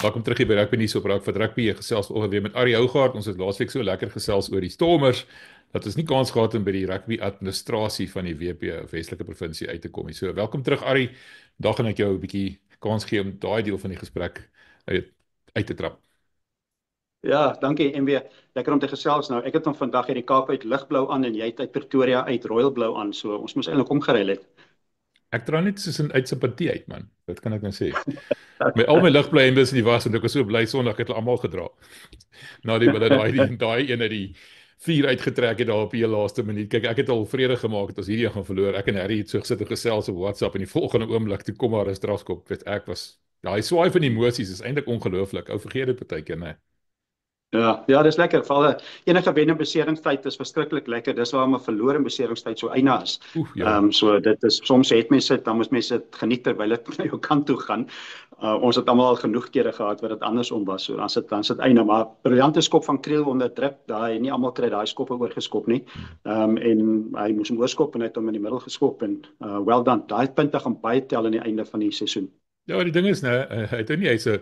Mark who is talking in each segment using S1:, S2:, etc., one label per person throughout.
S1: Welkom terug hier by Rugby Nuus op Raak vir Rugby. Ek gesels oor weer met Arie Hougaard. Ons het laasweek so lekker gesels oor die Stormers dat ons nie kans gehad het om by die rugby administrasie van die WP of Weselike provinsie uit te kom nie. So welkom terug Arie. Vandag gaan ek jou 'n bietjie kans gee om daai deel van die gesprek uit te trap.
S2: Ja, dankie MW. Lekker om te gesels nou. Ek het hom vandag uit die Kaap uit ligblou aan en jy het uit Pretoria uit royal blou aan. So ons moes eintlik omgeruil het.
S1: Ek dra net soos 'n uit simpatie uit man. Wat kan ek nou sê? Met al my ligblou hemdes in die was en ek was so bly Sondag het hulle almal gedra. Nou die hulle daai een uit die 4 uitgetrek het daar op die laaste minuut. Kyk, ek het al vrede gemaak het as hierdie gaan verloor. Ek en Harry het so gesit en gesels op WhatsApp en die volgende oomblik toe kom maar 'n strafskop. Weet ek was daai swaai van emosies is eintlik ongelooflik. Ou vergeet dit partykeer, né?
S2: Ja, dis lekker. Veral enige wen en beseringstyd is verskriklik lekker. Dis waarom 'n verloor en beseringstyd so eina is.
S1: Ja.
S2: So dit is soms het mense dan moet mense dit geniet terwyl dit na jou kant toe gaan. Ons het almal al genoeg kere gehad waar dit andersom was. So dan sit eina, maar briljante skop van Kriel onder druk. Daai nie almal kry daai skoppe oorgeskop nie. En hy moes hom oorskop en hy het hom in die middel geskop en well done. Daai punte gaan baie tel aan die einde van die seisoen.
S1: Ja, die ding is nou, hy's 'n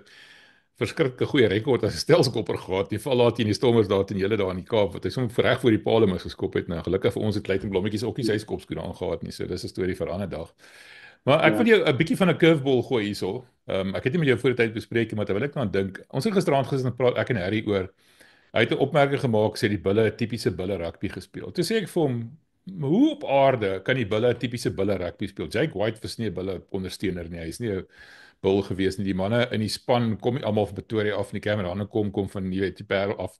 S1: verskriklike goeie rekord as 'n stelskopper gehad. Die val laat teen die Stormers daar teen julle daar in die Kaap wat hy sommer reg voor die paal mis geskop het. Nou gelukkig vir ons het Clayton Blommetjies ook nie sy skopskoene aangehad nie. So dis 'n storie vir 'n ander dag. Maar ek wil jou 'n bietjie van 'n curveball gooi hierso. Ek het nie met jou voor die tyd bespreek nie, maar terwyl ek aan dink, ons het gisteraand gesit en praat ek en Harry oor. Hy het 'n opmerking gemaak sê die Bulle het tipiese Bulle rugby gespeel. Toe sê ek vir hom, hoe op aarde kan die Bulle tipiese Bulle rugby speel? Jake White was nie 'n Bulle ondersteuner nie. Hy's nie 'n Bull gewees nie. Die manne in die span kom nie almal van Pretoria af nie. Die Cameron kom van jy weet die Parel af.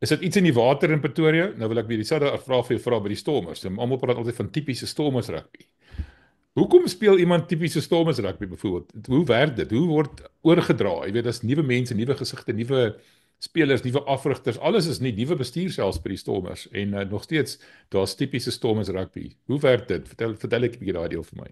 S1: Is dit iets in die water in Pretoria? Nou wil ek weer dieselfde vraag vir jou vra by die Stormers. Almal praat altyd van tipiese Stormers rugby. Hoekom speel iemand tipiese Stormers rugby byvoorbeeld? Hoe werk dit? Hoe word oorgedra? Jy weet, daar's nuwe mense, nuwe gesigte, nuwe spelers, nuwe afrigters. Alles is nie nuwe bestuur selfs by die Stormers en nog steeds daar's tipiese Stormers rugby. Hoe werk dit? Vertel ek 'n bietjie daai deel vir my.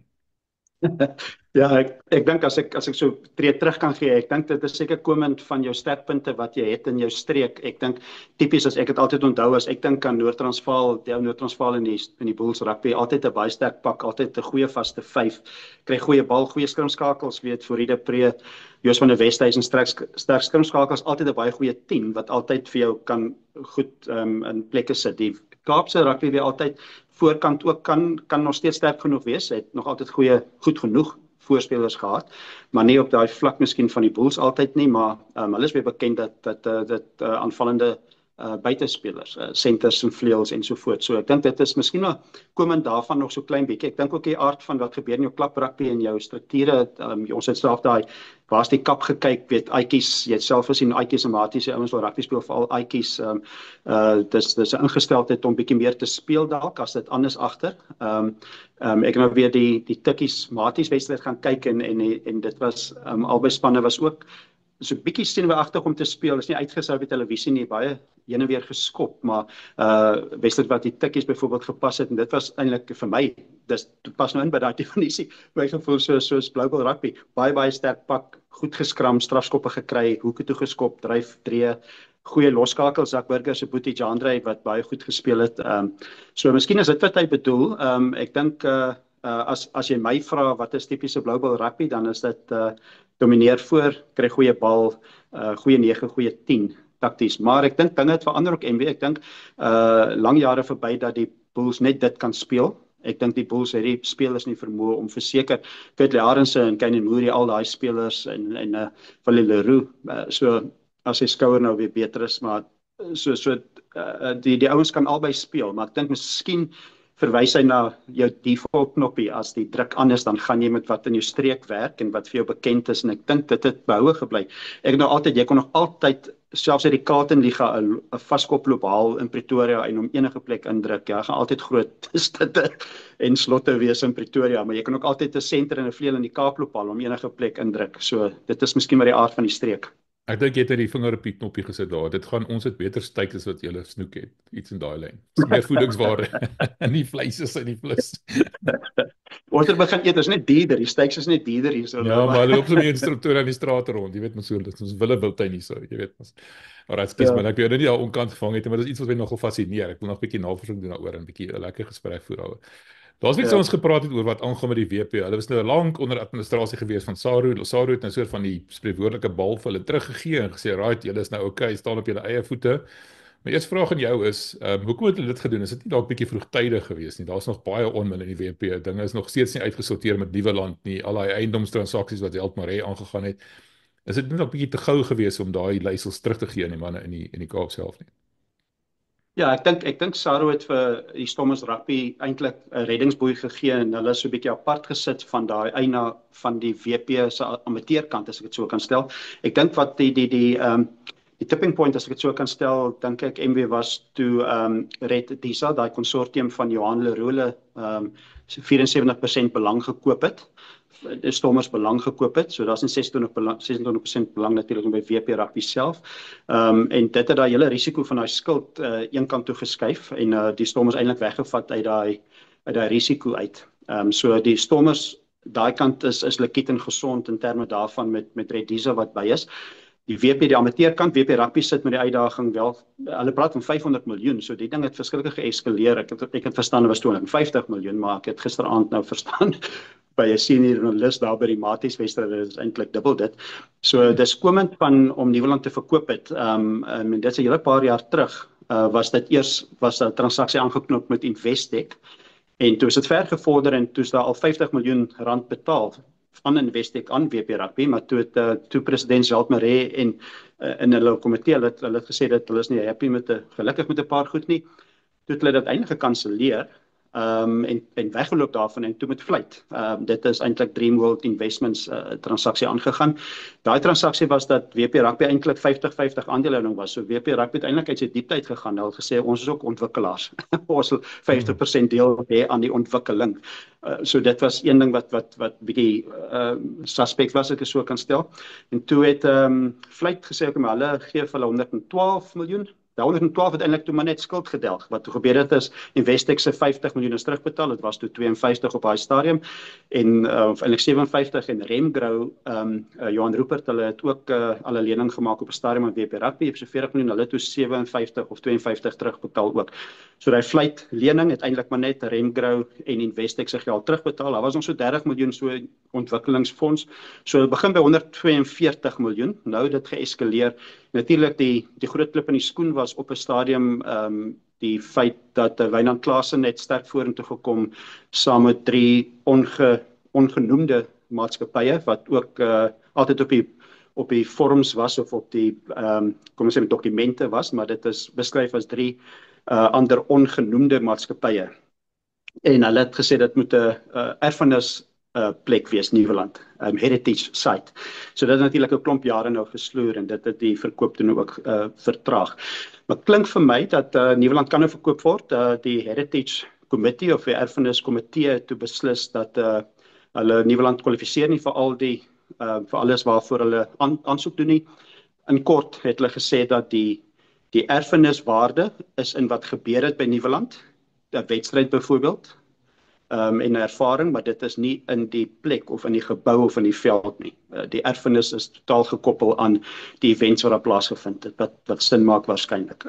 S2: Ja, ek dink as ek so tree terug kan gee, ek dink dit is seker komend van jou sterkpunte wat jy het in jou streek. Ek dink tipies as ek dit altyd onthou as ek dink aan Noord-Transvaal, Noord-Transvaal in die Bulls rugby, altyd 'n baie sterk pak, altyd 'n goeie vaste 5, kry goeie bal, goeie skrimskakels, weet Florida Pre, Joos van der Westhuizen sterk skrimskakels, altyd 'n baie goeie 10 wat altyd vir jou kan goed in plekke sit. Die Kaapse rugby weer altyd voorkant ook kan nog steeds sterk genoeg wees. Hy het nog altyd goed genoeg voorspelers gehad, maar nie op daai vlak miskien van die Bulls altyd nie, maar hulle is weer bekend dat aanvallende buitespelers, centers en vleuels en so voort. So ek dink dit is miskien maar komend daarvan nog so klein bietjie. Ek dink ook die aard van wat gebeur in jou klap rugby en jou strukture, ons het self daai waar's die kap gekyk, weet Aitjies, jy het self gesien Aitjies en Maties, die ouens wat rugby speel, veral Aitjies, dis 'n ingesteldheid om bietjie meer te speel dalk as dit anders agter. Ek het nou weer die Tikkies Maties wedstryd gaan kyk en dit was albei spanne was ook so 'n bietjie senuweeagtig om te speel. Is nie uitgesou op die televisie nie, baie heen en weer geskop, maar wedstryd wat die Tikkies byvoorbeeld gepas het en dit was eintlik vir my, dis pas nou in by daai definisie. My gevoel soos Global Rugby, baie sterk pak, goed geskram, strafskoppe gekry, hoeke toe geskop, dryf, dree, goeie loskakels, Zak Burger se Boetie Jandre wat baie goed gespeel het. So miskien is dit wat hy bedoel. Ek dink as jy my vra wat is tipiese Global Rugby, dan is dit domineer voor, kry goeie bal, goeie 9, goeie 10 takties. Maar ek dink dinge het verander ook MW. Ek dink lang jare verby dat die Bulls net dit kan speel. Ek dink die Bulls het die spelers nie vermoë om verseker Kurt Arendse en Kane Moore, al daai spelers en Valie Leroux, so as sy skouer nou weer beter is, maar die ouens kan albei speel, maar ek dink miskien verwys hy na jou default knoppie, as die druk anders, dan gaan jy met wat in jou streek werk en wat vir jou bekend is, en ek dink dit het behoue gebly. Ek nou altyd, jy kon nog altyd, selfs uit die Kaartenliga, 'n vaskoploop haal in Pretoria en om enige plek indruk, ja, gaan altyd groot stitte en slotte wees in Pretoria, maar jy kan ook altyd 'n senter en 'n vleuel in die Kaaploop haal om enige plek indruk, so dit is miskien maar die aard van die streek.
S1: Ek dink jy het die vinger op die knoppie gesit daar. Dit gaan ons het beter steak as wat julle snoek het. Iets in daai lyn. Dis meer voedingsware. En die vleis is in die plus.
S2: Ons het begin eet, is net duurder. Die steaks is net duurder hier so.
S1: Ja, maar hulle loop so meer instrukteur aan die strate rond. Jy weet mos so, ons wille wildtuin hier so, jy weet mos. Maar ekskuus, maar ek weet nie al onkant gevang het, maar dit is iets wat my nogal fascineer. Ek wil nog 'n bietjie navorsing doen daaroor en 'n bietjie 'n lekker gesprek voer daaroor. Daar's iets
S2: Ja.
S1: ons gepraat het oor wat aangaan met die WP. Hulle was nou lank onder administrasie gewees van SARU. SARU het nou soort van die spreekwoordelike bal vir hulle teruggegee en gesê, "Right, julle is nou okay, staan op julle eie voete." My eerste vraag aan jou is, hoekom het hulle dit gedoen? Is dit nie dalk bietjie vroegtydig gewees nie? Daar's nog baie onmin in die WP. Dinge is nog steeds nie uitgesorteer met Nieuweland nie. Al daai eiendomstransaksies wat Eltmare aangegaan het. Is dit nie dalk bietjie te gou gewees om daai leiersels terug te gee aan die manne in die Kaap self nie?
S2: Ja, ek dink Saro het vir die Stormers rugby eintlik 'n reddingsboei gegee en hulle is so 'n bietjie apart gesit van daai eina van die WP se amateurkant as ek dit so kan stel. Ek dink wat die tipping point as ek dit so kan stel, dink ek MW was toe Red Disa, daai konsortium van Johan Leroe 74% belang gekoop het. Die Stormers belang gekoop het. So daar's 'n 26% belang natuurlik by WP Rugby self. En dit het daai hele risiko van daai skuld een kant toe geskuif en die Stormers eintlik weggevat uit daai risiko uit. So die Stormers daai kant is likwid en gesond in terme daarvan met Red Disa wat by is. Die WP die amateurkant, WP Rugby sit met die uitdaging wel. Hulle praat van 500 miljoen, so die ding het verskriklik geeskaleer. Ek het verstaan dit was 250 miljoen, maar ek het gisteraand nou verstaan by 'n senior journalist daar by die Maties Wedstryd is eintlik dubbel dit. So dis komend van om Nieuweland te verkoop het. En dit is 'n hele paar jaar terug. Was 'n transaksie aangeknoop met Investec en toe is dit ver gevorder en toe is daar al 50 miljoen rand betaal aan Investec aan WP Rugby, maar toe president Jacques Marais en in hulle komitee hulle het gesê dat hulle is nie happy gelukkig met 'n paar goed nie. Toe het hulle dit eintlik gekanselleer. En weggeloop daarvan en toe met Vlight. Dit is eintlik Dreamworld Investments transaksie aangegaan. Daai transaksie was dat WP Rugby eintlik 50-50 aandelehouding was. So WP Rugby het eintlik uit sy diepte uit gegaan. Hulle het gesê ons is ook ontwikkelaars. Ons wil 50% deel hê aan die ontwikkeling. So dit was een ding wat bietjie suspek was, ek so kan stel. En toe het Vlight gesê ok, maar hulle gee vir hulle 112 miljoen. Die 112 het eintlik toe maar net skuld gedelg. Wat toe gebeur het is Investec se 50 miljoen is terugbetaal. Dit was toe 52 op daai stadium en eintlik 57 en Remgrow Johan Rupert hulle het ook al 'n lening gemaak op 'n stadium aan WP Rugby op so 40 miljoen. Hulle het toe 57 of 52 terugbetaal ook. So daai Vlight lening het eintlik maar net Remgrow en Investec se geld terugbetaal. Daar was nog so 30 miljoen so ontwikkelingsfonds. So dit begin by 142 miljoen. Nou het dit geeskaleer. Natuurlik die groot klip in die skoen was op 'n stadium die feit dat Wynand Klaasen net sterk vorentoe gekom saam met 3 ongenoemde maatskappye wat ook altyd op die forums was of op die kom ons sê met dokumente was, maar dit is beskryf as 3 ander ongenoemde maatskappye. En hulle het gesê dit moet 'n erfenis plek wees, Nieuweland, heritage site. So dit het natuurlik 'n klomp jare nou gesloer en dit het die verkoop toe ook vertraag. Maar klink vir my dat Nieuweland kan nou verkoop word. Die heritage committee of die erfenis komitee het toe beslis dat hulle Nieuweland kwalifiseer nie vir vir alles waarvoor hulle aansoek doen nie. In kort het hulle gesê dat die erfeniswaarde is in wat gebeur het by Nieuweland, 'n wedstryd byvoorbeeld. En ervaring, maar dit is nie in die plek of in die gebou of in die veld nie. Die erfenis is totaal gekoppel aan die events wat daar plaasgevind het, wat sin maak waarskynlik.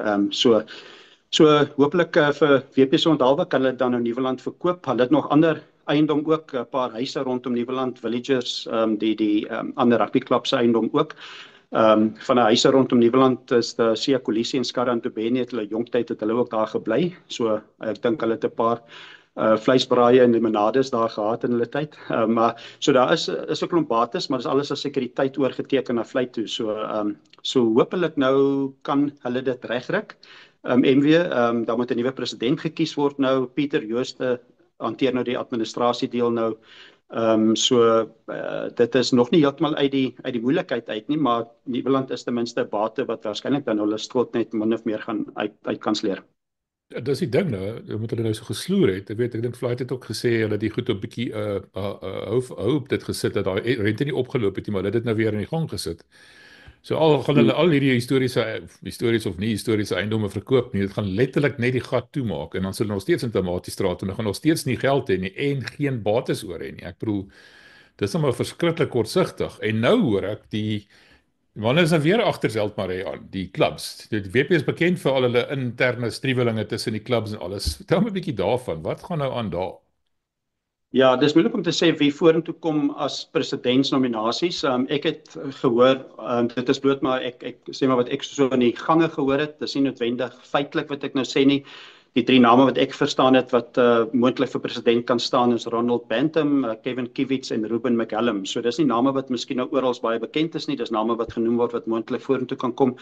S2: So hopelik vir WP se onthaalwe kan hulle dan nou Nieuweland verkoop. Hulle het nog ander eiendom ook, 'n paar huise rondom Nieuweland, Villagers, die ander rugbyklub se eiendom ook. Van die huise rondom Nieuweland is die Sia Kolisi en Skara Ntobeni het hulle jongtyd het hulle ook daar gebly. So ek dink hulle het 'n paar vleisbraaie en limonades daar gehad in hulle tyd. Maar so daar is 'n klomp bates, maar dis alles as sekuriteit oorgeteken na Vlight toe. So hopelik nou kan hulle dit regryk. MW, dan moet 'n nuwe president gekies word nou. Pieter Jooste hanteer nou die administrasiedeel nou. Dit is nog nie heeltemal uit die moeilikheid uit nie, maar Nieuweland is ten minste 'n bate wat waarskynlik dan hulle skuld net min of meer gaan uitkansleer.
S1: Ja, dis die ding nou, omdat hulle nou so gesloer het. Ek dink Flight het ook gesê hulle het die goed op bietjie hou op dit gesit dat daai rente nie opgeloop het nie, maar hulle het dit nou weer in die gang gesit. So gaan hulle al hierdie historiese of nie historiese eiendomme verkoop nie. Dit gaan letterlik net die gat toemaak en dan sal hulle nog steeds in Tomatiestraat en hulle gaan nog steeds nie geld hê nie en geen bates oor hê nie. Ek bedoel, dis nou maar verskriklik kortsigtig. En nou hoor ek wanneer is dan weer agter Zeltmare aan, die clubs. Die WP is bekend vir al hulle interne striwelinge tussen die clubs en alles. Vertel my 'n bietjie daarvan. Wat gaan nou aan daar?
S2: Ja, dis moeilik om te sê wie vorentoe kom as presidentsnominasies. Ek het gehoor, dit is bloot maar ek sê maar wat ek so in die gange gehoor het. Dis nie noodwendig feitelik wat ek nou sê nie. Die drie name wat ek verstaan het wat moontlik vir president kan staan is Ronald Bantam, Kevin Kivitz en Ruben McCallum. So dis nie name wat miskien nou oral baie bekend is nie. Dis name wat genoem word wat moontlik vorentoe kan kom.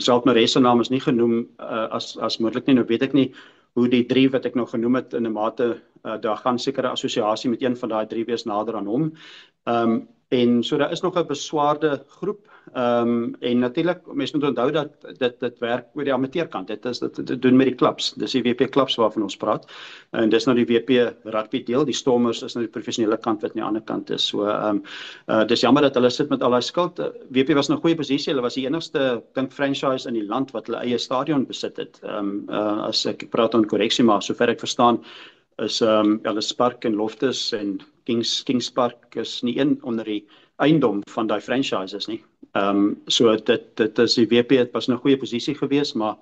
S2: Selfs my res se naam is nie genoem as moontlik nie. Nou weet ek nie hoe die drie wat ek nou genoem het in 'n mate daar gaan sekere assosiasie met een van daai drie wees nader aan hom. En so daar is nog 'n beswaarde groep. En natuurlik mense moet onthou dat dit werk oor die amateurkant. Dit doen met die klubs. Dis die WP klubs waarvan ons praat. En dis nou die WP rugby deel. Die Stormers is nou die professionele kant wat aan die ander kant is. So dis jammer dat hulle sit met al daai skuld. WP was in 'n goeie posisie. Hulle was die enigste dink franchise in die land wat hulle eie stadion besit het. As ek praat aan korreksie maar sover ek verstaan is Ellis Park en Loftus en Kings Park is nie een onder die eiendom van daai franchises nie. So dit is die WP het was in 'n goeie posisie geweest, maar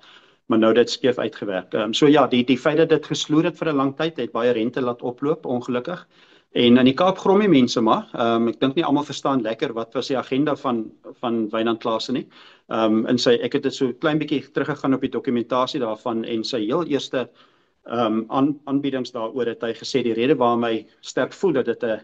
S2: nou dit skeef uitgewerk. So ja, die feit dat dit gesloer het vir 'n lang tyd het baie rente laat oploop ongelukkig. En in die Kaap grom die mense maar. Ek dink nie almal verstaan lekker wat was die agenda van Wynand Klaasen nie. Ek het dit so klein bietjie teruggegaan op die dokumentasie daarvan en sy heel eerste aanbiedings daaroor het hy gesê die rede waarom hy sterk voel dat dit 'n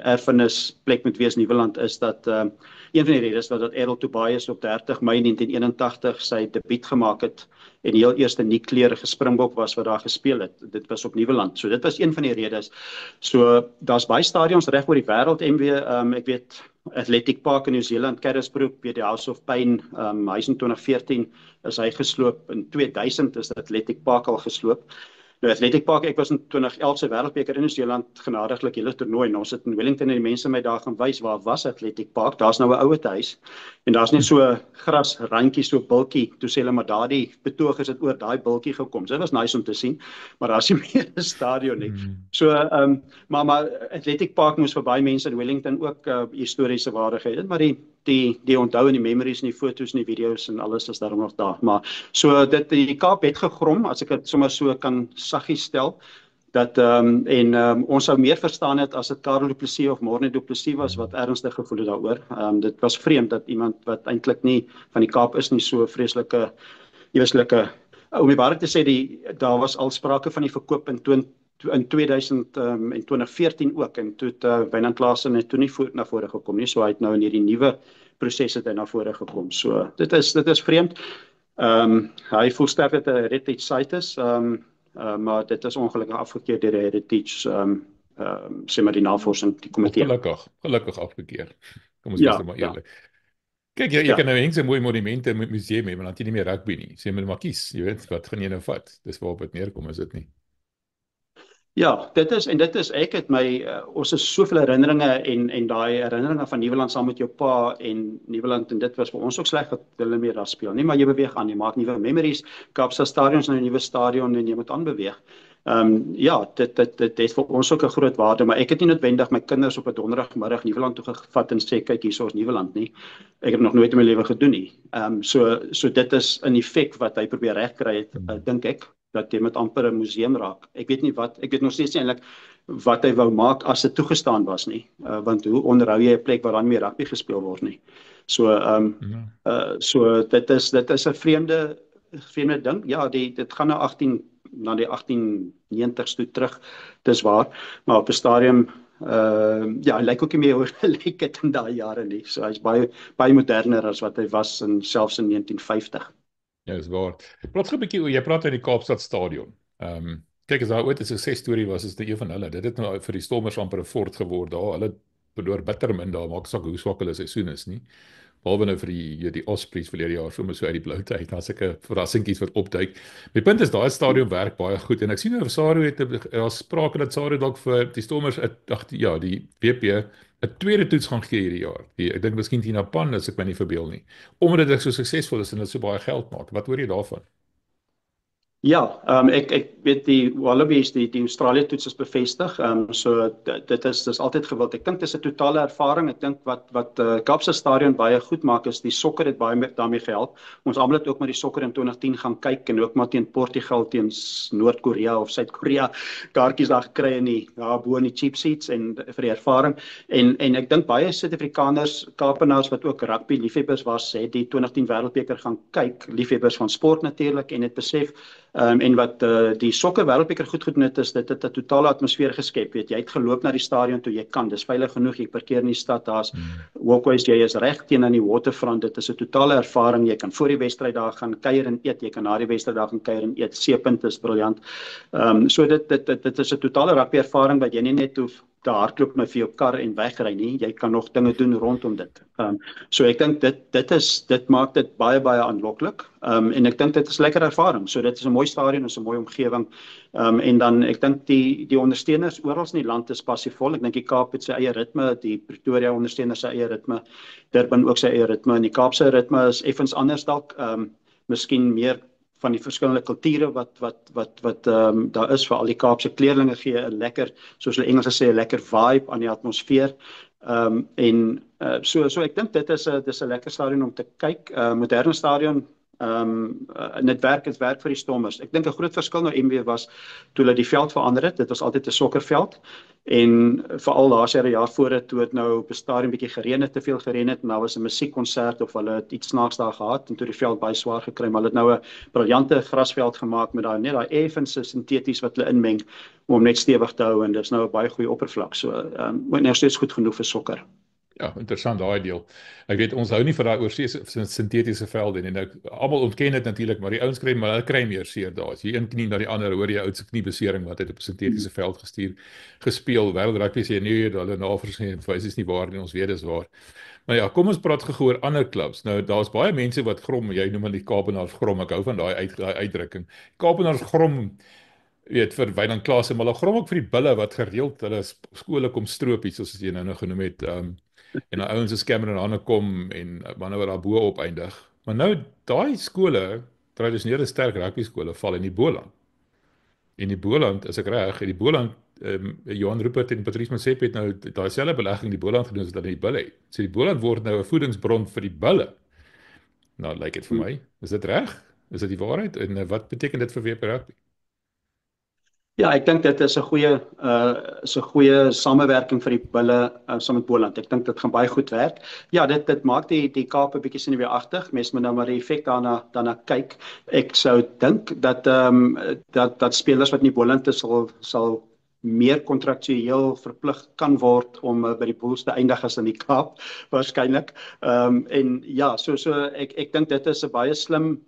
S2: erfenisplek moet wees in Nieuweland is dat een van die redes was dat Errol Tobias op 30 Mei 1981 sy debuut gemaak het en die heel eerste nie-kleurige Springbok was wat daar gespeel het. Dit was op Nieuweland. So dit was een van die redes. So daar's baie stadions reg oor die wêreld ek weet Athletic Park in New Zealand, Carisbrook, by die House of Pain, hy's in 2014 is hy gesloop. In 2000 is Athletic Park al gesloop. Nou Athletic Park, ek was in 2011 se Wêreldbeker in New Zealand genadiglik hele toernooi en ons het in Wellington en die mense my daar gaan wys waar was Athletic Park. Daar's nou 'n ouer huis en daar's net so grasrandjie so bultjie. Toe sê hulle maar daardie betogers het oor daai bultjie gekom. So dit was nice om te sien, maar daar's nie meer 'n stadion nie. So maar Athletic Park moes vir baie mense in Wellington ook historiese waarde gehad het, maar die onthou en die memories en die foto's en die video's en alles is daarom nog daar. Maar so die Kaap het gegrom, as ek dit sommer so kan saggies stel, dat ons sou meer verstaan het as dit Karel Du Plessis of Morne Du Plessis was wat ernstig gevoel het daaroor. Dit was vreemd dat iemand wat eintlik nie van die Kaap is nie so vreeslike om die waarheid te sê daar was al sprake van die verkoop in 2014 ook en toe het Wynand Klaasen het toe nie na vore gekom nie, so hy het nou in hierdie nuwe proses het hy na vore gekom. So dit is vreemd. Hy voel sterk dat 'n heritage site is, maar dit is ongelukkig afgekeur deur die heritage sê maar die navorsing die komitee.
S1: Gelukkig afgekeur. Kom ons wees maar eerlik. Kyk, jy kan nou heng so mooi monumente in 'n museum hê, maar dan het jy nie meer rugby nie. Sê maar kies, jy weet, wat gaan jy nou vat? Dis waarop dit neerkom, is dit nie?
S2: Ja, dit is ek het ons is soveel herinneringe en daai herinneringe van Nieuweland saam met jou pa en Nieuweland en dit was vir ons ook sleg dat hulle meer daar speel nie, maar jy beweeg aan, jy maak nuwe memories. Kaapstad Stadion is nou 'n nuwe stadion en jy moet aanbeweeg. Ja, dit het vir ons ook 'n groot waarde, maar ek het nie noodwendig my kinders op 'n donderdagmiddag Nieuweland toe gevat en sê kyk hierso is Nieuweland nie. Ek het nog nooit in my lewe gedoen nie. So dit is 'n effek wat hy probeer regkry het, dink ek. Dat jy met amper 'n museum raak. Ek weet nog steeds nie eintlik wat hy wou maak as dit toegestaan was nie. Want hoe onderhou jy 'n plek waar dan meer rugby gespeel word nie? So dit is 'n vreemde ding. Ja, dit gaan na die 1890s toe terug. Dis waar, maar op 'n stadium hy lyk ook nie meer hoe hy lyk het in daai jare nie. So hy's baie moderner as wat hy was selfs in 1950.
S1: Ja, is waar. Praat 'n bietjie oor jy praat oor die Kaapstad Stadion. Kyk as daar ooit 'n suksesstorie was, is dit een van hulle. Dit het nou vir die Stormers amper 'n fort geword daar. Hulle verloor bitter min daar, maak saak hoe swak hulle seisoen is nie. Behalwe nou vir die Ospreys verlede jaar, sommer so uit die bloute uit, daar's sulke verrassingkies wat opduik. My punt is daai stadion werk baie goed en ek sien nou Saru het sprake dat Saru dalk vir die Stormers die WP 'n tweede toets gaan gee hierdie jaar. Ek dink miskien teen Japan as ek my nie verbeel nie. Omdat dit so suksesvol is en dit so baie geld maak. Wat hoor jy daarvan?
S2: Ja, ek weet die Wallabies, die Australië toets is bevestig. So dit is altyd gewild. Ek dink dis 'n totale ervaring. Ek dink wat Kaapse Stadion baie goed maak is die sokker het baie daarmee gehelp. Ons almal het ook met die sokker in 2010 gaan kyk en ook maar teen Portugal, teen Noord-Korea of Suid-Korea kaartjies daar gekry in die daar bo in die cheap seats en vir die ervaring. En ek dink baie Suid-Afrikaners, Kaapenaars wat ook rugby liefhebbers was, het die 2010 Wêreldbeker gaan kyk, liefhebbers van sport natuurlik en het besef. En wat die sokker wêreldbeker goed gedoen het, is dit het 'n totale atmosfeer geskep. Weet jy, het geloop na die stadion toe jy kan. Dis veilig genoeg, jy parkeer in die stad, daar's walkways, jy is reg teen aan die waterfront. Dit is 'n totale ervaring. Jy kan voor die wedstryd daar gaan kuier en eet, jy kan na die wedstryd daar gaan kuier en eet. Seepunt is briljant. So dit is 'n totale rugby ervaring wat jy nie net hoef te hardloop met vir jou kar en wegry nie. Jy kan nog dinge doen rondom dit. So ek dink dit maak dit baie aanloklik. En ek dink dit is lekker ervaring. So dit is 'n mooi stadion, is 'n mooi omgewing. En dan ek dink die ondersteuners oral in die land is passievol. Ek dink die Kaap het sy eie ritme, die Pretoria ondersteuners sy eie ritme, Durban ook sy eie ritme en die Kaapse ritme is effens anders dalk. Miskien meer van die verskillende kulture wat daar is vir al die Kaapse kleerlinge gee 'n lekker, soos hulle Engels sê, 'n lekker vibe aan die atmosfeer. So ek dink dit is 'n lekker stadion om te kyk. Moderne stadion. En dit werk vir die Stormers. Ek dink 'n groot verskil nou MW was toe hulle die veld verander het. Dit was altyd 'n sokkerveld en veral laas jaar voor dit toe het nou op 'n stadium bietjie gereën het, te veel gereën het en daar was 'n musiekkonsert of hulle het iets snaaks daar gehad en toe die veld baie swaar gekry, maar hulle het nou 'n briljante grasveld gemaak met daai net daai effens sinteties wat hulle inmeng om hom net stewig te hou en dis nou 'n baie goeie oppervlak. So nou steeds goed genoeg vir sokker.
S1: Ja, interessant daai deel. Ek weet ons hou nie van daai oorsee sintetiese velde nie. Nou almal ontken dit natuurlik, maar die ouens kry maar hulle kry meer seer daar. As jy een knie na die ander hoor jy ou se kniebesering wat het op 'n sintetiese veld gespeel. Wêreld rugby sê nee, hulle navorsing wys is nie waar nie, ons weet dis waar. Maar ja, kom ons praat gou oor ander klubs. Nou daar's baie mense wat grom, jy noem hulle die Kaapenaars grom. Ek hou van daai uitdrukking. Kaapenaars grom weet vir Wynand Klaas, maar hulle grom ook vir die bulle wat gereeld hulle skole kom stroop, soos jy nou genoem het. En die ouens is Cameron Hanne kom en manne wat daar bo op eindig. Maar nou daai skole, tradisionele sterk rugby skole val in die Boland. En die Boland, as ek reg, die Boland Johan Rupert en Patrice Motsepe het nou daai selfe belegging in die Boland gedoen as wat hulle in die bulle het. So die Boland word nou 'n voedingsbron vir die bulle. Nou lyk dit vir my, is dit reg? Is dit die waarheid? En wat beteken dit vir WP Rugby?
S2: Ja, ek dink dit is 'n goeie samewerking vir die bulle saam met Boland. Ek dink dit gaan baie goed werk. Ja, dit maak die Kaap 'n bietjie senuweeagtig. Mense moet nou maar die effek daarna kyk. Ek sou dink dat spelers wat in die Boland is sal meer kontraktueel verplig kan word om by die Bulls te eindig as in die Kaap waarskynlik. En ja, so ek dink dit is 'n baie slim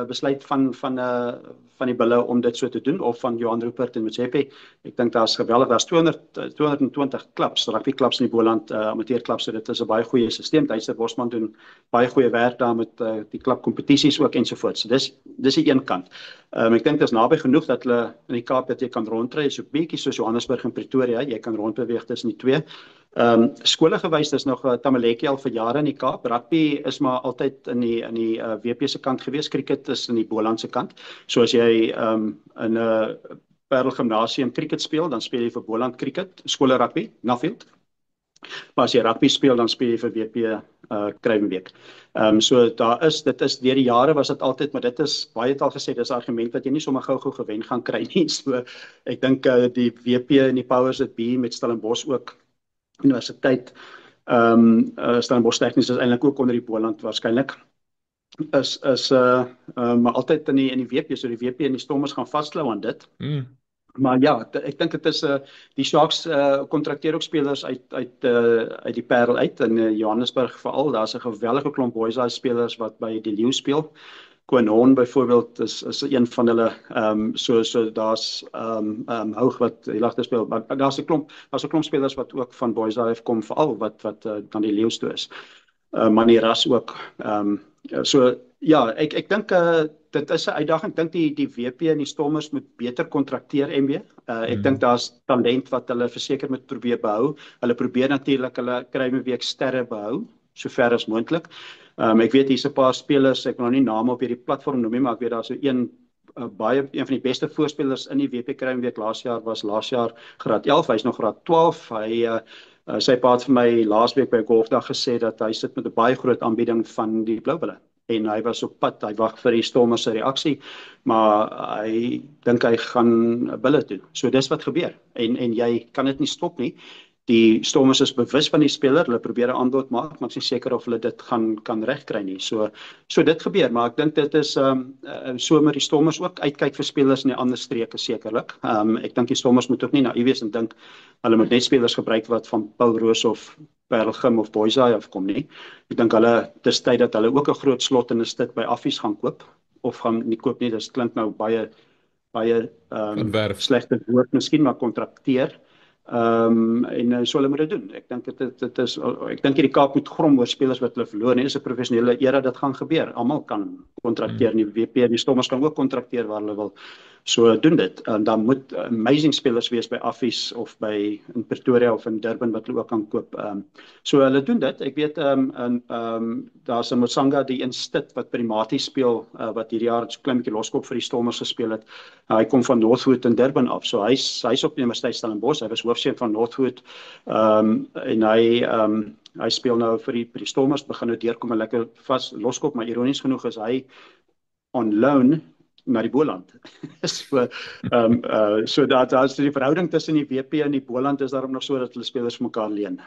S2: besluit van die bulle om dit so te doen of van Johan Rupert en Motsepe. Ek dink daar's geweldig, daar's 220 klubs, rugby klubs in die Boland, amateurklubs, so dit is 'n baie goeie stelsel. Duitser Bosman doen baie goeie werk daar met die klubkompetisies ook ensovoorts. So dis die een kant. Ek dink dit is naby genoeg dat hulle in die Kaap dat jy kan rondry, so bietjie soos Johannesburg en Pretoria, jy kan rondbeweeg tussen die twee. Skole gewys, dis nog Tamaletjie al vir jare in die Kaap. Rugby is maar altyd in die WP se kant gewees. Cricket is in die Boland se kant. So as jy in 'n Parel Gimnasium cricket speel, dan speel jy vir Boland Cricket, skole rugby, Nuffield. Maar as jy rugby speel, dan speel jy vir WP Kruiwenbeek. So dit is deur die jare was dit altyd, maar dit is baie het al gesê, dis 'n argument wat jy nie sommer gou gewen gaan kry nie. So ek dink die WP en die powers that be met Stellenbosch ook universiteit, Stellenbosch Tegnies is eintlik ook onder die Boland waarskynlik. Is maar altyd in die WP, so die WP en die Stormers gaan vasklou aan dit. Maar ja, ek dink dit is die Sharks kontrakteer ook spelers uit die Parel uit in Johannesburg veral. Daar's 'n gewellige klomp boys daai spelers wat by die Leeu speel. Konon byvoorbeeld is een van hulle so daar's Houg wat die lagte speel, maar daar's 'n klomp spelers wat ook van boys daai kom veral wat dan die Leeu toe is. Maar die ras ook. So ja, ek dink dit is 'n uitdaging. Ek dink die WP en die Stormers moet beter kontrakteer MB. Ek dink daar's talent wat hulle verseker moet probeer behou. Hulle probeer natuurlik hulle Kruiwenbeek sterre behou, sover as moontlik. Ek weet hier's 'n paar spelers, ek wil nou nie name op hierdie platform noem nie, maar ek weet daar's so een baie een van die beste voorspelers in die WP Kruimweek laas jaar graad 11, hy's nog graad 12. Sy pa het vir my laasweek by 'n golfdag gesê dat hy sit met 'n baie groot aanbieding van die Blou Bulle. En hy was op pad, hy wag vir die Stormers se reaksie, maar hy dink hy gaan Bulle toe. So dis wat gebeur. En jy kan dit nie stop nie. Die Stormers is bewus van die speler, hulle probeer 'n aanbod maak, maar ek is nie seker of hulle dit kan regkry nie. So dit gebeur, maar ek dink dit is so met die Stormers ook uitkyk vir spelers in die ander streke sekerlik. Ek dink die Stormers moet ook nie naïef wees en dink hulle moet net spelers gebruik wat van Paul Roos of Pelgrim of Boysaai afkom nie. Ek dink dis tyd dat hulle ook 'n groot slot in 'n stit by Affies gaan koop of gaan nie koop nie. Dit klink nou baie slegte woord miskien, maar kontrakteer. En so hulle moet dit doen. Ek dink ek dink die Kaap moet grom oor spelers wat hulle verloor. Dis 'n professionele era, dit gaan gebeur. Almal kan kontrakteer in die WP, die Stormers kan ook kontrakteer waar hulle wil. So doen dit. Dan moet amazing spelers wees by Affies of by in Pretoria of in Durban wat hulle ook kan koop. So hulle doen dit. Ek weet daar's 'n Mosanga die instit wat by die Maties speel wat hierdie jaar 'n klein bietjie loskop vir die Stormers gespeel het. Hy kom van Northwood in Durban af. So hy's op die Universiteit Stellenbosch. Hy was hoofseun van Northwood. En hy speel nou vir die Stormers, begin nou deurkom 'n lekker vas loskop, maar ironies genoeg is hy on loan na die Boland. So daar's die verhouding tussen die WP en die Boland is daarom nog so dat hulle spelers vir mekaar leen.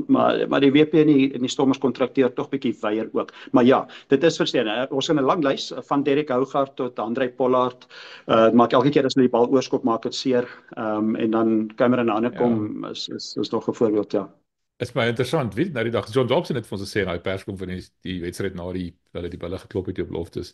S2: Maar die WP en die Stormers kontrakteer tog bietjie weier ook. Maar ja, dit is verstaan. Ons het 'n lang lys van Derek Hougaard tot Andrei Pollard. Maak elke keer as hulle die bal oorskop maak dit seer. En dan Cameron Hanekom is nog 'n voorbeeld, ja.
S1: Is baie interessant. Weet nou die dag John Dobson het vir ons gesê in daai perskonferensie die wedstryd na hulle die bulle geklop het op beloftes.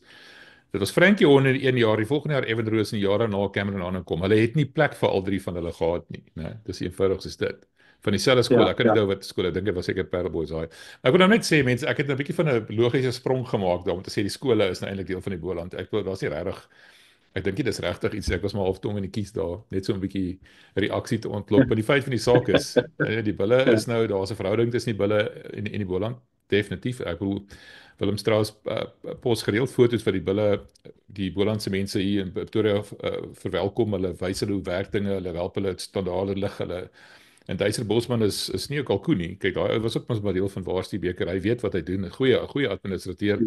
S1: Dit was Frankie Horner in 1 jaar, die volgende jaar Evan Roos en die jare na Cameron aankom. Hulle het nie plek vir al 3 van hulle gehad nie, né? Dis eenvoudig soos dit. Van dieselfde skool, ek kan nie onthou wat skool, ek dink dit was seker Parel Boys daai. Ek wil nou net sê mense, ek het 'n bietjie van 'n logiese sprong gemaak daar om te sê die skole is nou eintlik deel van die Boland. Daar's nie regtig ek dink dit is regtig iets, ek was maar half tong in die kies daar, net so 'n bietjie reaksie te ontlok. Maar die feit van die saak is, die bulle is nou, daar's 'n verhouding tussen die bulle en die Boland, definitief. Ek bedoel Willem Strauss pos gereeld foto's vir die Bolandse mense hier in Pretoria verwelkom, hulle wys hulle hoe werk dinge, hulle help hulle standaarde lig, en Duiser Bosman is nie 'n kalkoen nie. Kyk, daai ou was ook mos maar deel van Waarstie beker, hy weet wat hy doen, 'n goeie administrateur.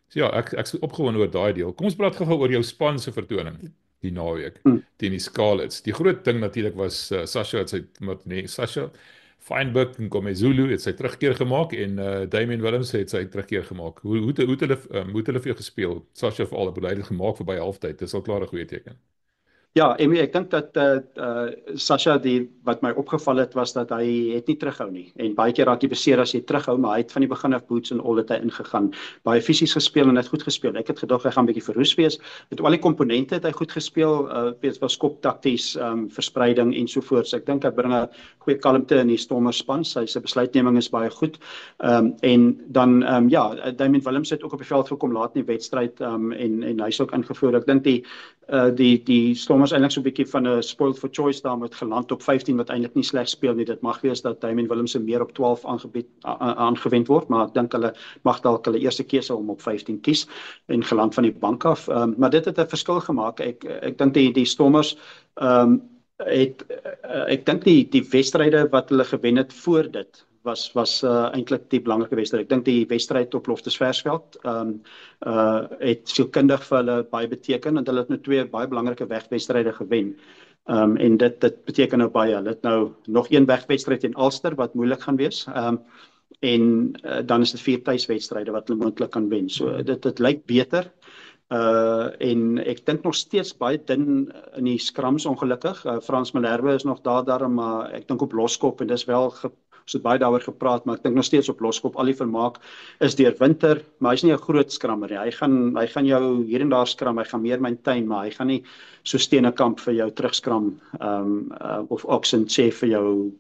S1: So ja, ek is opgewonde oor daai deel. Kom ons praat gou oor jou span se vertoning die naweek teen die Scarlets. Die groot ding natuurlik was Sasha Feinberg en Komezulu het sy terugkeer gemaak en Damian Williams het sy terugkeer gemaak. Hoe het hulle vir jou gespeel? Sasha vir al het gemaak vir by halftyd. Dis al klaar 'n goeie teken.
S2: Ja, Emmy, ek dink dat Sasha wat my opgeval het was dat hy het nie terughou nie. En baie keer raak jy beseer as jy terughou, maar hy het van die begin af boots en al het hy ingegaan. Baie fisies gespeel en hy het goed gespeel. Ek het gedog hy gaan 'n bietjie verroes wees. Met al die komponente het hy goed gespeel, was skop takties, verspreiding ensovoorts. Ek dink hy bring 'n goeie kalmte in die Stormers span. Sy besluitneming is baie goed. En dan Damian Williams het ook op die veld gekom laat in die wedstryd en hy's ook ingevoer. Ek dink die Stormers eintlik so 'n bietjie van 'n spoiled for choice daar met geland op 15 wat eintlik nie sleg speel nie. Dit mag wees dat Damian Williams meer op 12 aangewend word, maar ek dink hulle mag dalk hulle eerste keuse om op 15 kies en geland van die bank af. Maar dit het 'n verskil gemaak. Ek dink die Stormers ek dink die wedstryde wat hulle gewen het voor dit was eintlik die belangrike wedstryd. Ek dink die wedstryd op Loftus Versveld het sielkundig vir hulle baie beteken en hulle het nou 2 baie belangrike wegwedstryde gewen. En dit beteken nou baie. Hulle het nou nog 1 wegwedstryd in Ulster wat moeilik gaan wees. En dan is dit 4 tuiswedstryde wat hulle moontlik kan wen. So dit lyk beter. En ek dink nog steeds baie dun in die scrums ongelukkig. Frans Malherbe is nog daar, maar ek dink op loskop en dis wel ons het baie daaroor gepraat, maar ek dink nog steeds op loskop al die vermaak is deur winter, maar hy's nie 'n groot skrammer nie. Hy gaan jou hier en daar skram, hy gaan meer maintain, maar hy gaan nie so Steenekamp vir jou terugskram of Oxen sê vir jou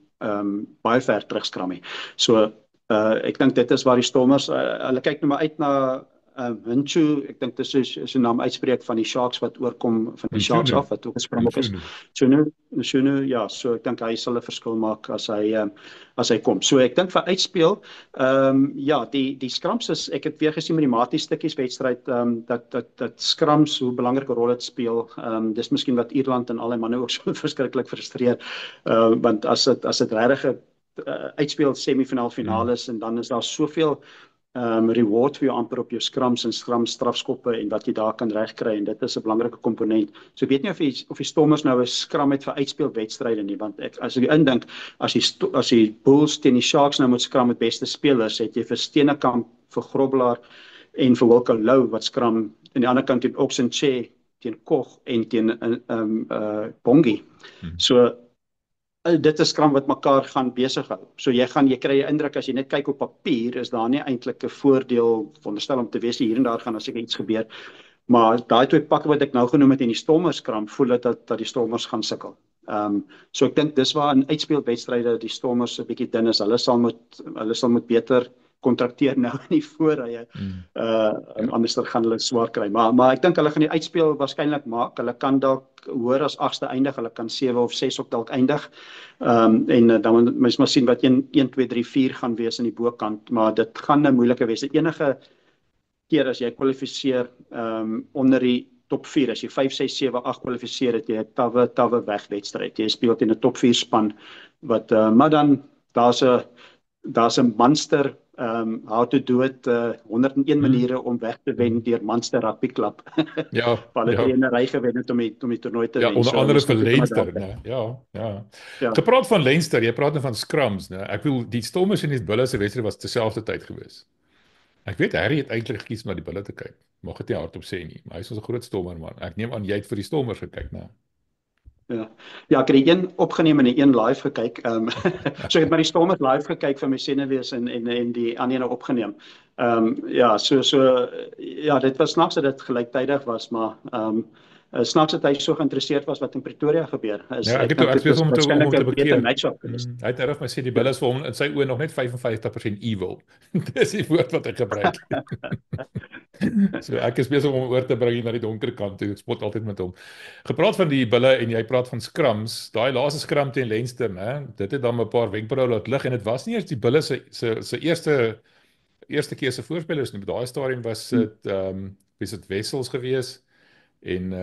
S2: baie ver terugskram nie. So ek dink dit is waar die Stormers hulle kyk nou maar uit na Hintjo, ek dink dis is 'n naam uitspreek van die Sharks wat oorkom van die Sharks
S1: Mchunu,
S2: af wat ook 'n Springbok is.
S1: Mchunu.
S2: Mchunu, ja, so ek dink hy sal 'n verskil maak as hy kom. So ek dink vir uitspeel, ja, die scrums is ek het weer gesien met die Maties stukkies wedstryd dat scrums hoe belangrike rol dit speel. Dis miskien wat Ierland en al die manne ook so verskriklik frustreer. Want as dit regtig 'n uitspeel semifinaal finale is en dan is daar soveel reward vir jou amper op jou scrums en strafskoppe en wat jy daar kan regkry en dit is 'n belangrike komponent. So ek weet nie of die Stormers nou 'n scrum het vir uitspelwedstryde nie, want as ek indink as die Bulls teen die Sharks nou moet scrum met beste spelers, het jy vir Steenekamp, vir Grobelaar en vir Wilco Louw wat scrum aan die ander kant teen Oxenche, teen Koch en teen Bongi. So dit is skram wat mekaar gaan besig hou. So jy kry 'n indruk as jy net kyk op papier is daar nie eintlik 'n voordeel veronderstel om te wees hier en daar gaan as iets gebeur. Maar daai twee pakke wat ek nou genoem het in die Stormers skram, voel dit dat die Stormers gaan sukkel. So ek dink dis waar in uitspelwedstryde die Stormers 'n bietjie dun is. Hulle sal moet beter kontrakteer nou in die voorrye. Anders gaan hulle swaar kry. Maar ek dink hulle gaan die uitspeel waarskynlik maak. Hulle kan dalk hoër as 8ste eindig. Hulle kan 7 of 6 ook dalk eindig. En dan moet mens maar sien wat 1 2 3 4 gaan wees in die bokant, maar dit gaan 'n moeilike wees. Enige keer as jy kwalifiseer onder die top 4, as jy 5 6 7 8 kwalifiseer het jy 'n tawwe wegwedstryd. Jy speel teen 'n top 4 span wat maar dan daar's 'n Munster how to do it 101 maniere om weg te wen deur Munster Rugby Club.
S1: Ja.
S2: Hulle het 'n ry gewen het om die toernooi te wen.
S1: Ja, onder andere vir Leinster, né? Ja. Gepraat van Leinster, jy praat nou van scrums, né? Ek wil die Stormers en die Bulls se wedstryd was terselfdertyd gewees. Ek weet Harry het eintlik gekies om na die Bulls te kyk. Mag dit nie hardop sê nie, maar hy is ons 'n groot Stormer man. Ek neem aan jy het vir die Stormers gekyk, né?
S2: Ja, ek het die een opgeneem en die een live gekyk. So ek het maar die Stormers live gekyk vir my senuwees en die ander een opgeneem. Ja, ja, dit was snaaks dat dit gelyktydig was, maar snaaks dat hy so geïnteresseerd was wat in Pretoria gebeur.
S1: Ja, ek het besig om te bekeer. Hy het erg my sê die Bulls vir hom in sy oë nog net 55% evil. Dis die woord wat ek gebruik. So ek is besig om oor te bring na die donker kant. Ek spot altyd met hom. Gepraat van die Bulle en jy praat van scrums. Daai laaste scrum teen Leinster, né? Dit het dan 'n paar wenkbroue laat lig en dit was nie eers die Bulle se eerste keer se voorspelers nie. Op daai stadium was dit Wessels gewees en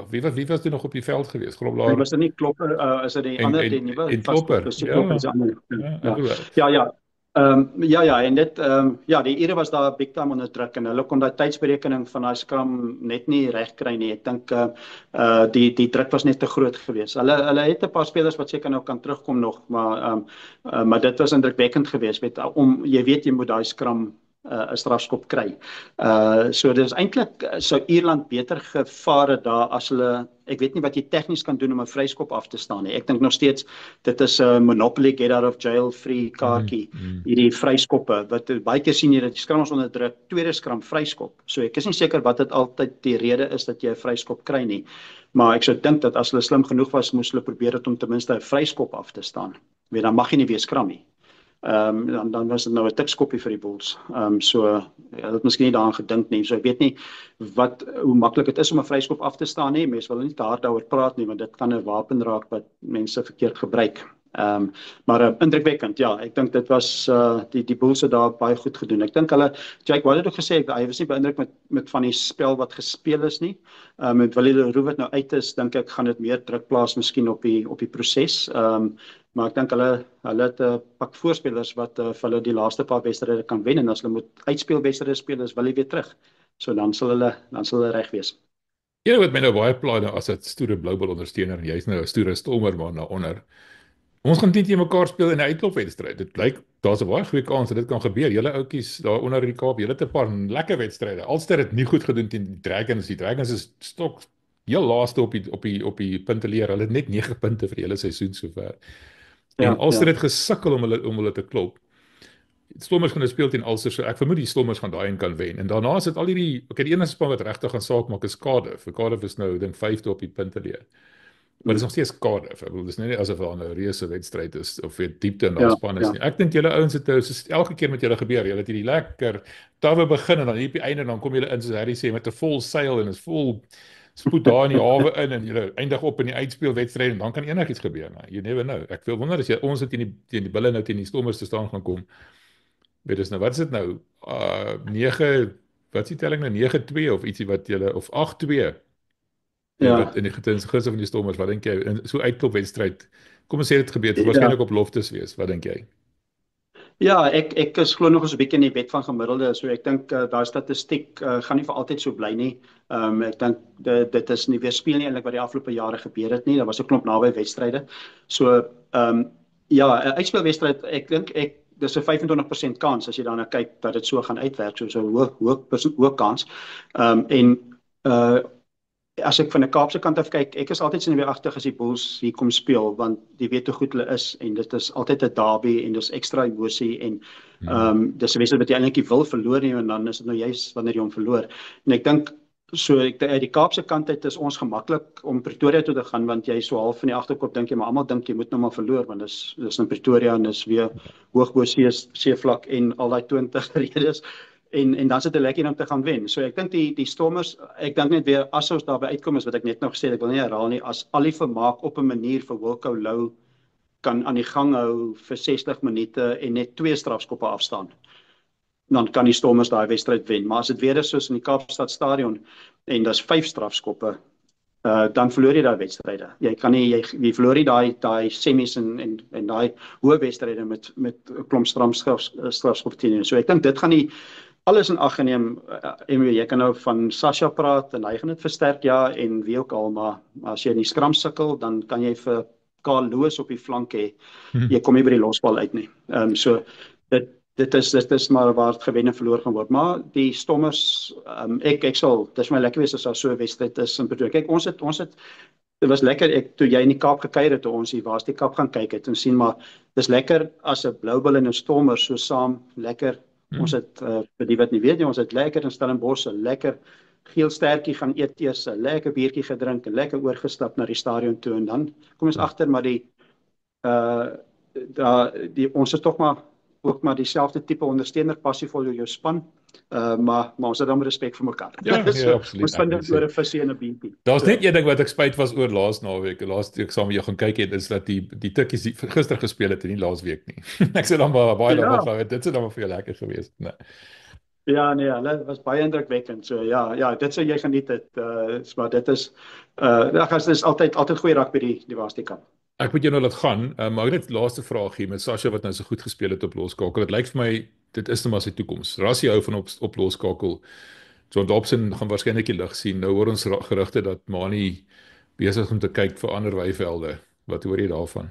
S1: wie was toe nog op die veld gewees? Grobelaar.
S2: Was dit nie Klopper is dit die ander die nuwe
S1: en Klopper.
S2: Ja. Ja, en dit ja, die Ire was daar big time onder druk en hulle kon daai tydsberekening van daai skram net nie reg kry nie. Ek dink die druk was net te groot geweest. Hulle het 'n paar spelers wat seker nou kan terugkom nog, maar dit was indrukwekkend geweest jy weet jy moet daai skram 'n strafskop kry. So dis eintlik sou Ierland beter gevaar het daar as hulle ek weet nie wat jy tegnies kan doen om 'n vryskop af te staan nie. Ek dink nog steeds dit is 'n monopoly get out of jail free kaartjie hierdie vryskoppe wat baie keer sien jy dat die skrams onder druk tweede skram vryskop. So ek is nie seker wat dit altyd die rede is dat jy 'n vryskop kry nie. Maar ek sou dink dat as hulle slim genoeg was moes hulle probeer het om ten minste 'n vryskop af te staan. Want dan mag jy nie weer skram nie. Dan was dit nou 'n tikskoppie vir die Bulls. So hulle het miskien nie daaraan gedink nie. So ek weet nie hoe maklik dit is om 'n vryskop af te staan nie. Mense wil nie te hard daaroor praat nie want dit kan 'n wapen raak wat mense verkeerd gebruik. Maar indrukwekkend, ja, ek dink dit was die Bulls het daar baie goed gedoen. Ek dink Jake Wall het ook gesê hy was nie beïndruk met van die spel wat gespeel is nie. Met Willie Leroux wat nou uit is, dink ek gaan dit meer druk plaas miskien op die proses. Maar ek dink hulle het 'n pak voorspelers wat vir hulle die laaste paar wedstryde kan wen en as hulle moet uitspelwedstryde speel is Willie weer terug. So dan sal hulle reg wees.
S1: Ja, wat my nou baie pla nou as 'n stoere Bloubal ondersteuner en jy's nou 'n stoere Stormer maar na onder. Ons gaan teen mekaar speel in 'n uitklopwedstryd. Dit lyk daar's 'n baie goeie kans dat dit kan gebeur. Julle oudjies daar onder in die Kaap, julle het 'n paar lekker wedstryde. Ulster het nie goed gedoen teen die Dragons. Die Dragons is stok heel laaste op die punteleer. Hulle het net 9 punte vir die hele seisoen sover. En Ulster het gesukkel om hulle te klop. Die Stormers gaan speel teen Ulster, so ek vermoed die Stormers gaan daai een kan wen. En daarna is dit al die enige span wat regtig gaan saak maak is Cardiff. Cardiff is nou dink 5de op die punteleer. Maar dis nog steeds Cardiff. Ek bedoel, dis nie asof daar 'n reuse wedstryd is of weer diepte in daai
S2: Ja,
S1: span is
S2: ja.
S1: nie. Ek dink julle ouens het soos elke keer met julle gebeur. Julle het hierdie lekker tawe begin en dan hier op die einde dan kom julle in soos Harry sê met 'n vol seil en is vol spoed daar in die hawe in en julle eindig op in die uitspelwedstryd en dan kan enigiets gebeur. Nou, you never know. Ek wil wonder as jy ons het teen die bulle nou teen die Stormers te staan gaan kom. Weet dis nou wat is dit nou? 9 wat is die telling nou 9-2 of ietsie wat julle of 8-2 wat
S2: Ja,
S1: in die gunste van die Stormers, wat dink jy? In so uitklopwedstryd. Kom ons sê dit gebeur, dit
S2: ja.
S1: waarskynlik op loftes wees. Wat dink jy?
S2: Ja, ek is glo nog eens 'n bietjie in die wet van gemiddelde. So ek dink daai statistiek gaan nie vir altyd so bly nie. Ek dink dit is nie weerspieël nie eintlik wat die afgelope jare gebeur het nie. Daar was 'n klomp naby wedstryde. So ja, 'n uitspelwedstryd, ek dink dis 'n 25% kans as jy daarna kyk dat dit so gaan uitwerk, so 'n hoë kans. En uh as ek van 'n Kaapse kant af kyk, ek is altyd senuweeagtig as die Bulls hier kom speel, want jy weet hoe goed hulle is en dit is altyd 'n derby en dis ekstra emosie en dis 'n wedstryd wat jy eintlik nie wil verloor nie en dan is dit nou juist wanneer jy hom verloor. En ek dink uit die Kaapse kant uit is ons gemaklik om Pretoria toe te gaan want jy so half van die agterkop dink jy maar almal dink jy moet nou maar verloor want dis in Pretoria en dis weer hoog bo seevlak en al daai 20 redes. En dan sit dit lekker om te gaan wen. So ek dink die Stormers, ek dink net weer as ons daarby uitkom is wat ek net nog gesê het, ek wil nie herhaal nie, as al die vermaak op 'n manier vir Wilco Louw kan aan die gang hou vir 60 minute en net 2 strafskoppe afstaan, dan kan die Stormers daai wedstryd wen. Maar as dit weer is soos in die Kaapstad Stadion en daar's 5 strafskoppe, dan verloor jy daai wedstryde. Jy kan nie jy verloor jy daai semis en daai hoë wedstryde met 'n klomp strafskoppe teen. So ek dink dit gaan nie alles in ag geneem. Jy kan nou van Sasha praat en hy gaan dit versterk, ja, en wie ook al, maar as jy in die skram sukkel, dan kan jy vir Karl Lewis op die flank hê. Jy kom nie by die losbal uit nie. So dit is maar waar het gewen en verloor gaan word. Maar die Stormers, ek sal, dit is my lekker wees as daar so 'n wedstryd is in Pretoria. Kyk, ons het dit was lekker toe jy in die Kaap gekuier het toe ons hier Waarste Kaap gaan kyk het en sien maar dis lekker as 'n Blou Bulle en 'n Stormers so saam lekker. Ons het vir die wat nie weet nie, ons het lekker in Stellenbosch 'n lekker geel stertjie gaan eet eers, 'n lekker biertjie gedrink en lekker oorgestap na die stadion toe en dan kom ons agter maar ons is tog maar ook maar dieselfde tipe ondersteuner, passievol jou span. Maar ons het dan respek vir mekaar.
S1: Ja,
S2: So,
S1: absoluut.
S2: ons vind dit oor 'n visie en 'n biertjie.
S1: Daar's net een ding wat ek spyt was oor laas naweek. Laas ek saam met jou gaan kyk het, is dat die tikkies gister gespeel het en nie laas week nie. Ek sê dan maar baie daarvan gehou. Dit sou dan maar vir jou lekker gewees. Nee.
S2: Ja, nee, hulle was baie indrukwekkend. So ja, dit sou jy geniet het. Maar dit is dit is altyd goeie rugby die Waarste Kaap.
S1: Ek moet jou nou laat gaan, maar ek het net laaste vraag hier met Sasha wat nou so goed gespeel het op loskakel. Dit lyk vir my dit is nou maar sy toekoms. Rassie hou van op loskakel. John Dobson gaan waarskynlik die lig sien. Nou hoor ons gerugte dat Mani besig om te kyk vir ander weivelde. Wat hoor jy daarvan?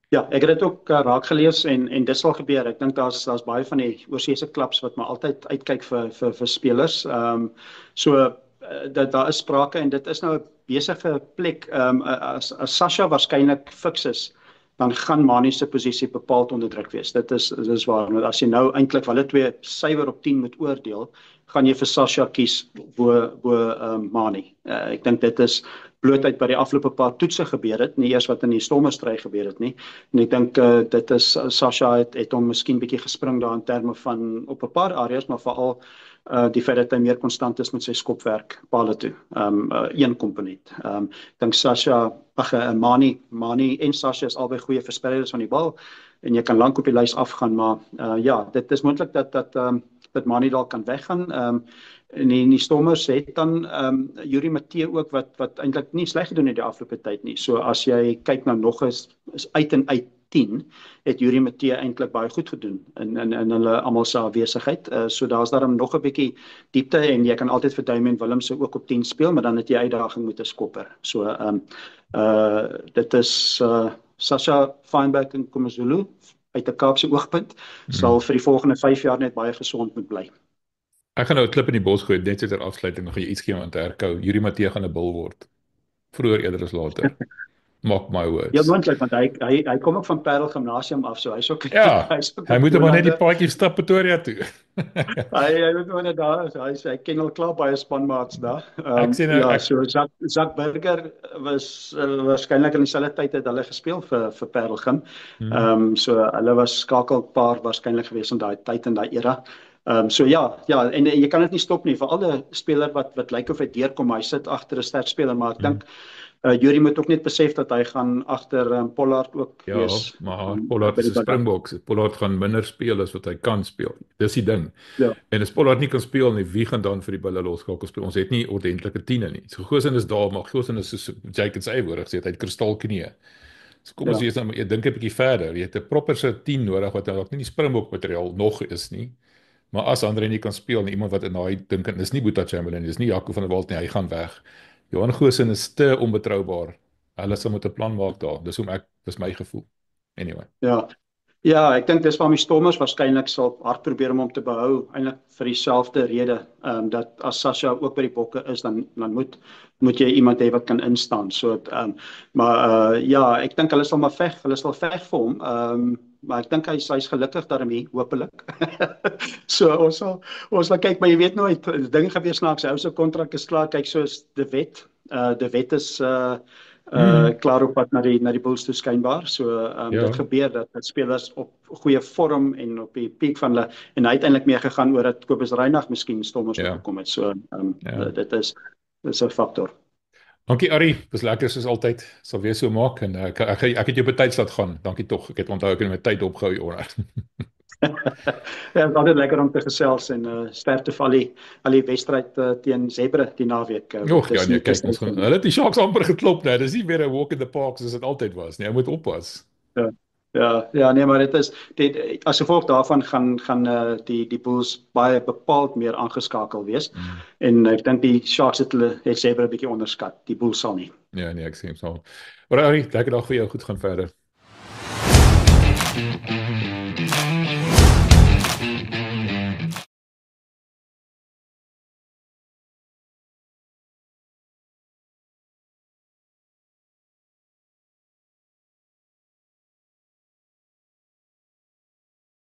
S2: Ja, ek het dit ook raak gelees en dit sal gebeur. Ek dink daar's baie van die oorseese klubs wat maar altyd uitkyk vir spelers. So dat daar is sprake en dit is nou 'n besige plek. As Sasha waarskynlik fiks is, dan gaan Mani se posisie bepaald onder druk wees. Dit is waar. Want as jy nou eintlik hulle twee suiwer op 10 moet oordeel, gaan jy vir Sasha kies bo Mani. Ek dink dit is blootheid by die afgelope paar toetse gebeur het, nie eers wat in die Stormerstry gebeur het nie. En ek dink dit is Sasha het hom miskien bietjie gespring daar in terme van op 'n paar areas, maar veral die feit dat hy meer konstant is met sy skopwerk palle toe. Een komponent. Ek dink Sasha, Mani en Sasha is albei goeie verspreiders van die bal en jy kan lank op die lys afgaan, maar ja, dit is moontlik dat Mani dalk kan weggaan. En die Stormers het dan Yuri Matee ook wat eintlik nie sleg gedoen het die afgelope tyd nie. So as jy kyk na nog is uit en uit 10 het Yuri Matee eintlik baie goed gedoen in hulle almal se afwesigheid. So daar's daarom nog 'n bietjie diepte en jy kan altyd vir Damian Willemse ook op 10 speel, maar dan het jy uitdaging met 'n skopper. So dit is Sasha Feinberg en KwaZulu uit 'n Kaapse oogpunt sal vir die volgende 5 jaar net baie gesond moet bly.
S1: Ek gaan nou 'n klip in die bos gooi net so ter afsluiting, dan gaan jy iets gee om aan te herkou. Yuri Matee gaan 'n bil word. Vroeër eerder as later. Mark my
S2: Ja,
S1: words.
S2: moontlik want hy kom ook van Parel Gimnasium af, so hy's ook
S1: Ja,
S2: hy's ook
S1: hy
S2: 'n
S1: moet maar net die
S2: Boelander.
S1: paadjie stap Pretoria toe.
S2: Hy moet nou net daar, hy ken al klaar baie spanmaats daar.
S1: Ek sê nou
S2: Ja,
S1: ek
S2: so Zak Burger was waarskynlik in dieselfde tyd het hulle gespeel vir Parel Gim.
S1: hmm,
S2: So hulle was skakelpaar waarskynlik gewees in daai tyd en daai era. So ja, en jy kan dit nie stop nie. Vir alle speler wat lyk of hy deurkom, hy sit agter 'n sterk speler, maar ek
S1: hmm.
S2: dink Yuri moet ook net besef dat hy gaan agter Pollard ook
S1: Ja,
S2: wees
S1: maar Pollard
S2: by
S1: is
S2: die
S1: 'n
S2: bak.
S1: Springboks. Pollard gaan minder speel as wat hy kan speel. Dis die ding.
S2: Ja,
S1: En as Pollard nie kan speel nie, wie gaan dan vir die bulle losskakel speel? Ons het nie ordentlike tiene nie. So Goosen is daar, maar Goosen is soos Jake se eie woorde gesê, hy het kristalknieë. So kom ons
S2: ja,
S1: wees nou, ek dink 'n bietjie verder. Jy het 'n proper se 10 nodig wat dalk nie die Springbok materiaal nog is nie. Maar as Andre nie kan speel nie, iemand wat in daai dink en dis nie Boeta Chamberlain, dis nie Jaco van der Walt nie, hy gaan weg. Johan Goosen is te onbetroubaar. Hulle sal moet 'n plan maak daar. Dis my gevoel. Anyway.
S2: ja. Ja, ek dink dis waarom die Stormers waarskynlik sal hard probeer om hom te behou, eintlik vir dieselfde rede. Dat as Sasha ook by die bokke is, dan moet jy iemand hê wat kan instaan. So maar ja, ek dink hulle sal veg vir hom. Maar ek dink hy's gelukkig daarmee, hopelik. So ons sal kyk, maar jy weet nooit, dinge gebeur snaaks. Hy se kontrak is klaar, kyk soos De Wet is
S1: Mm,
S2: klaar op pad na die Bulls toe skynbaar. So dit
S1: ja,
S2: gebeur dat spelers op goeie vorm en op die piek van hulle en hy het eintlik meegegaan oor dat Kobus Reinagh miskien Stormers toe
S1: ja,
S2: gekom het. So
S1: ja.
S2: dit is 'n faktor.
S1: Dankie Ari, dis lekker soos altyd. Sal weer so maak en ek het jou betyds laat gaan. Dankie tog. Ek het onthou ek het my tyd opgehou hieroor.
S2: Ja, dit is altyd lekker om te gesels en sterkte vir al die wedstryd teen Zebre die naweek.
S1: Nog ja,
S2: Dis
S1: nee,
S2: nie
S1: kyk ons gaan. Hulle het die Sharks amper geklop nou. Dis nie weer 'n walk in the park soos dit altyd was nie. Jy moet oppas.
S2: Ja, ja, nee, maar as gevolg daarvan gaan die Bulls baie bepaald meer aangeskakel wees.
S1: Mm.
S2: En ek dink die Sharks het Zebre 'n bietjie onderskat. Die Bulls sal nie.
S1: Ja, nee, ek sê hom so. Maar Ari, lekker dag vir jou. Goed gaan verder.